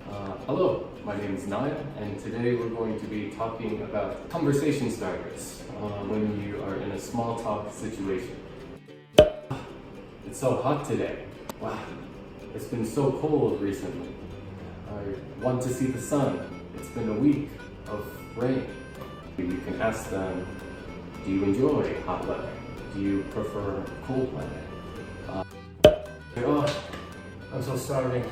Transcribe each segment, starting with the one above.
Hello, my name is Naya, and today we're going to be talking about conversation starters when you are in a small talk situation. It's so hot today. Wow, it's been so cold recently. I want to see the sun. It's been a week of rain. You can ask them, do you enjoy hot weather? Do you prefer cold weather? Oh, I'm so starving.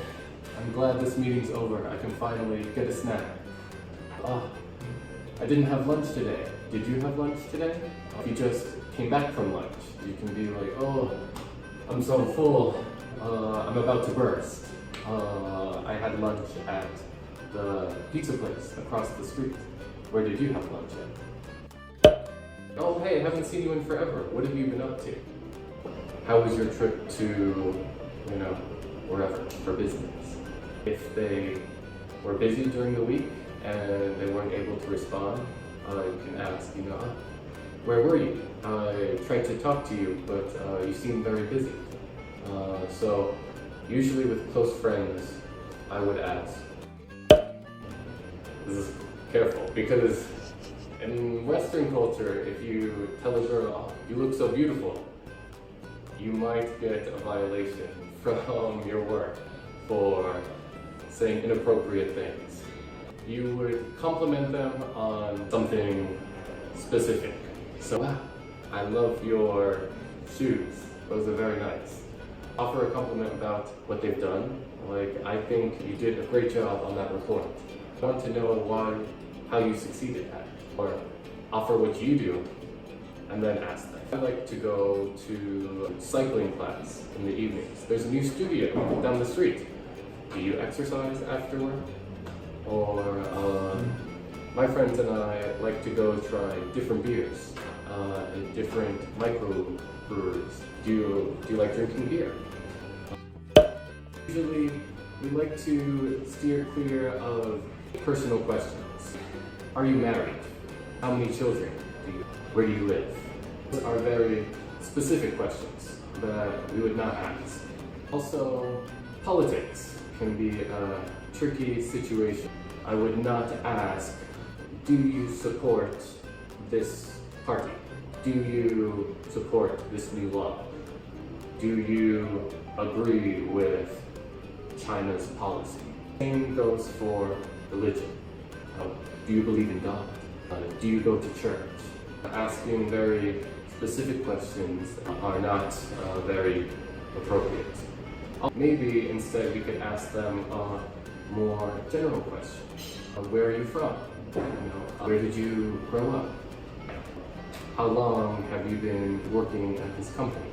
I'm glad this meeting's over. I can finally get a snack. I didn't have lunch today. Did you have lunch today? If you just came back from lunch, you can be like, oh, I'm so full. I'm about to burst. I had lunch at the pizza place across the street. Where did you have lunch at? Oh, hey, I haven't seen you in forever. What have you been up to? How was your trip to, wherever, for business? If they were busy during the week and they weren't able to respond, you can ask, where were you? I tried to talk to you, but you seemed very busy. So usually with close friends, I would ask. This is careful, because in Western culture, if you tell a girl, oh, you look so beautiful, you might get a violation from your work for saying inappropriate things. You would compliment them on something specific. So, wow, I love your shoes. Those are very nice. Offer a compliment about what they've done. Like, I think you did a great job on that report. I want to know how you succeeded at it. Or offer what you do and then ask them. I like to go to cycling class in the evenings. There's a new studio down the street. Do you exercise after work? Or my friends and I like to go try different beers at different microbreweries. Do you like drinking beer? Usually we like to steer clear of personal questions. Are you married? How many children do you have? Where do you live? Those are very specific questions that we would not ask. Also, politics can be a tricky situation. I would not ask, do you support this party? Do you support this new law? Do you agree with China's policy? Same goes for religion. Do you believe in God? Do you go to church? Asking very specific questions are not very appropriate. Maybe instead we could ask them a more general question. Where are you from? Where did you grow up? How long have you been working at this company?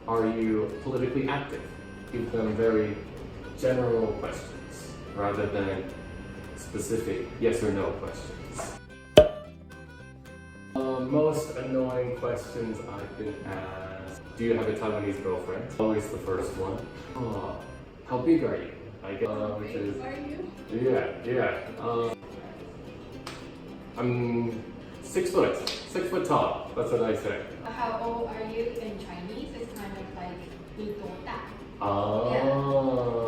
Are you politically active? Give them very general questions rather than specific yes or no questions. Most annoying questions I've been asked. Do you have a Taiwanese girlfriend? Always the first one. Oh, how big are you? I guess, which is, are you? Yeah. I'm 6 foot tall. That's what I say. How old are you in Chinese? It's kind of like 你多大? Oh.